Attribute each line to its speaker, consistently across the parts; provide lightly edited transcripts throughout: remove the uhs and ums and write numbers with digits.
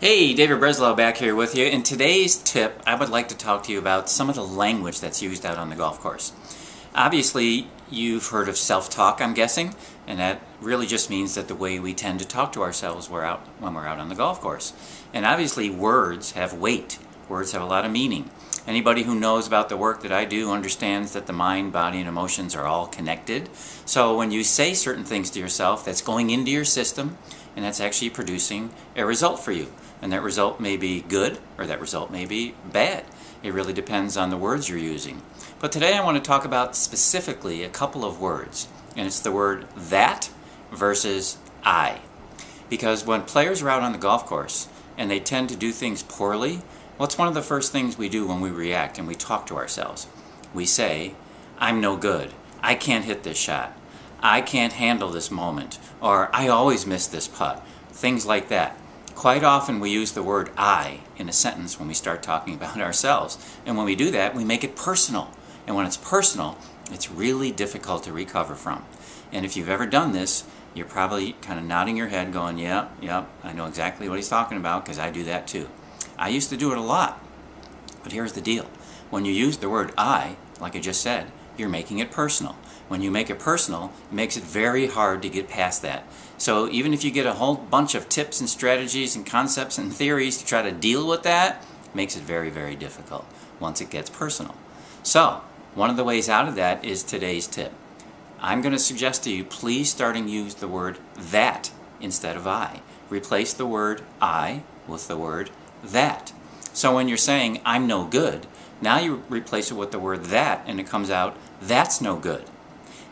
Speaker 1: Hey, David Breslow back here with you. In today's tip, I would like to talk to you about some of the language that's used out on the golf course. Obviously, you've heard of self-talk, I'm guessing, and that really just means that the way we tend to talk to ourselves when we're out on the golf course. And obviously, words have weight. Words have a lot of meaning. Anybody who knows about the work that I do understands that the mind, body, and emotions are all connected. So when you say certain things to yourself, that's going into your system, and that's actually producing a result for you. And that result may be good, or that result may be bad. It really depends on the words you're using. But today I want to talk about specifically a couple of words, and it's the word that versus I. Because when players are out on the golf course and they tend to do things poorly, well, it's one of the first things we do when we react and we talk to ourselves. We say, I'm no good. I can't hit this shot. I can't handle this moment. Or I always miss this putt. Things like that. Quite often we use the word I in a sentence when we start talking about ourselves. And when we do that, we make it personal. And when it's personal, it's really difficult to recover from. And if you've ever done this, you're probably kind of nodding your head going, yep, I know exactly what he's talking about because I do that too. I used to do it a lot. But here's the deal. When you use the word I, like I just said, you're making it personal. When you make it personal, it makes it very hard to get past that. So even if you get a whole bunch of tips and strategies and concepts and theories to try to deal with that, it makes it very, very difficult once it gets personal. So one of the ways out of that is today's tip. I'm going to suggest to you, please starting use the word that instead of I. Replace the word I with the word that. So when you're saying, I'm no good, now you replace it with the word that, and it comes out, that's no good.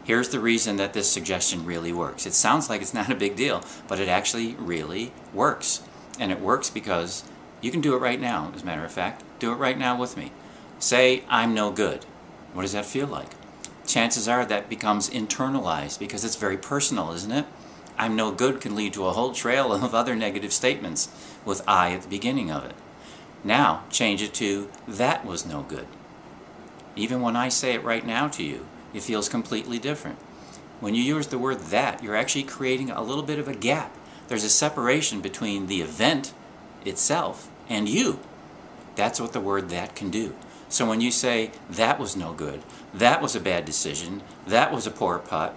Speaker 1: Here's the reason that this suggestion really works. It sounds like it's not a big deal, but it actually really works. And it works because you can do it right now, as a matter of fact. Do it right now with me. Say, I'm no good. What does that feel like? Chances are that becomes internalized because it's very personal, isn't it? I'm no good can lead to a whole trail of other negative statements with I at the beginning of it. Now, change it to, that was no good. Even when I say it right now to you, it feels completely different. When you use the word that, you're actually creating a little bit of a gap. There's a separation between the event itself and you. That's what the word that can do. So when you say, that was no good, that was a bad decision, that was a poor putt,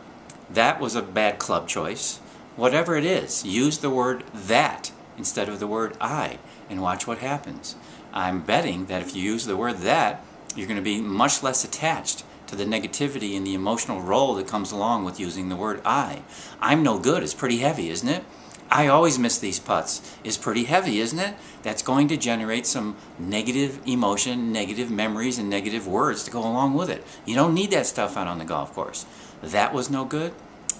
Speaker 1: that was a bad club choice, whatever it is, use the word that instead of the word I, and watch what happens. I'm betting that if you use the word that, you're going to be much less attached to the negativity and the emotional role that comes along with using the word I. I'm no good is pretty heavy, isn't it? I always miss these putts is pretty heavy, isn't it? That's going to generate some negative emotion, negative memories, and negative words to go along with it. You don't need that stuff out on the golf course. That was no good.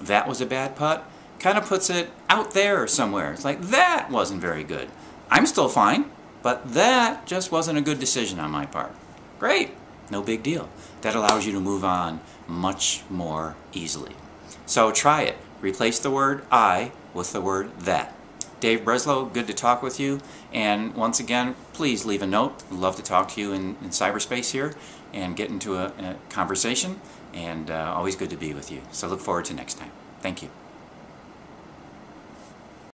Speaker 1: That was a bad putt. Kind of puts it out there somewhere. It's like, that wasn't very good. I'm still fine, but that just wasn't a good decision on my part. Great. No big deal. That allows you to move on much more easily. So try it. Replace the word I with the word that. Dave Breslow, good to talk with you. And once again, please leave a note. We'd love to talk to you in cyberspace here and get into a conversation. And always good to be with you. So look forward to next time. Thank you.